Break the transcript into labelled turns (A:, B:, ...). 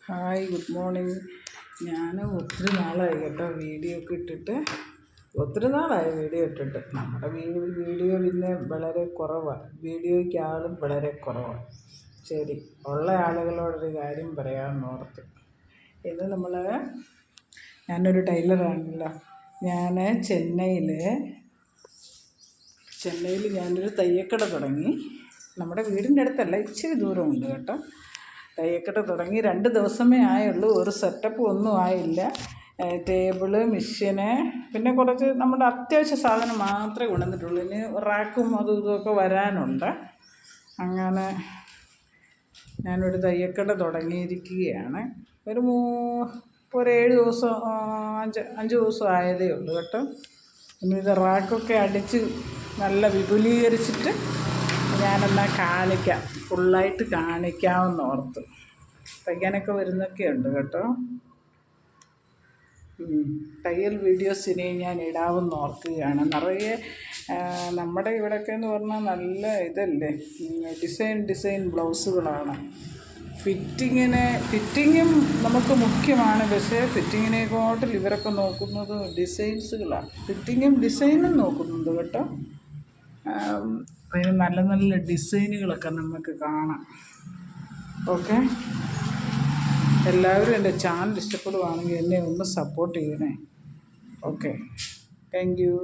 A: Hi, good morning. ഞാൻ ഒത്തിരി നാളായി കേട്ടോ വീഡിയോ ഒക്കെ ഇട്ടിട്ട്. നമ്മുടെ വീഡിയോ പിന്നെ വളരെ കുറവാണ്. വീഡിയോയ്ക്ക് ആളും വളരെ കുറവാണ്. ശരി, ഉള്ള ആളുകളോടൊരു കാര്യം പറയാമെന്ന് ഓർത്ത്. ഇത് ഞാനൊരു ടൈലറാണല്ലോ. ഞാൻ ചെന്നൈയിൽ ഞാനൊരു തയ്യക്കട തുടങ്ങി. നമ്മുടെ വീടിൻ്റെ അടുത്തല്ല, ഇച്ചിരി ദൂരമുണ്ട് കേട്ടോ. തയ്യക്കട തുടങ്ങി 2 ദിവസമേ ആയുള്ളൂ. ഒരു സെറ്റപ്പ് ഒന്നും ആയില്ല. ടേബിള്, മെഷീന്, പിന്നെ കുറച്ച് നമ്മുടെ അത്യാവശ്യ സാധനം മാത്രമേ കൊണ്ടുവന്നിട്ടുള്ളൂ. ഇനി റാക്കും അതും ഇതുമൊക്കെ വരാനുണ്ട്. അങ്ങനെ ഞാനൊരു തയ്യക്കട തുടങ്ങിയിരിക്കുകയാണ്. ഒരു 7 ദിവസം 5 ദിവസം ആയതേ ഉള്ളൂ കേട്ടോ. ഇനി ഇത് റാക്കൊക്കെ അടിച്ച് നല്ല വിപുലീകരിച്ചിട്ട് ഞാനെന്നാൽ കാണിക്കാം, ഫുള്ളായിട്ട് കാണിക്കാമെന്ന് ഓർത്ത്. തയ്ക്കാനൊക്കെ വരുന്നൊക്കെ ഉണ്ട് കേട്ടോ. തയ്യൽ വീഡിയോസ് ഇനി ഞാൻ ഇടാമെന്ന് ഓർക്കുകയാണ്. നിറയെ നമ്മുടെ ഇവിടെയൊക്കെ പറഞ്ഞാൽ നല്ല ഇതല്ലേ, ഡിസൈൻ ബ്ലൗസുകളാണ്. ഫിറ്റിങ്ങും നമുക്ക് മുഖ്യമാണ്. പക്ഷേ ഫിറ്റിങ്ങിനെക്കാട്ടിൽ ഇവരൊക്കെ നോക്കുന്നത് ഡിസൈൻസുകളാണ്. ഫിറ്റിങ്ങും ഡിസൈനും നോക്കുന്നുണ്ട് കേട്ടോ. അതിന് നല്ല നല്ല ഡിസൈനുകളൊക്കെ നമുക്ക് കാണാം. ഓക്കെ, എല്ലാവരും എൻ്റെ ചാനൽ ഇഷ്ടപ്പെടുവാണെങ്കിൽ എന്നെ ഒന്ന് സപ്പോർട്ട് ചെയ്യണേ. Okay, thank you.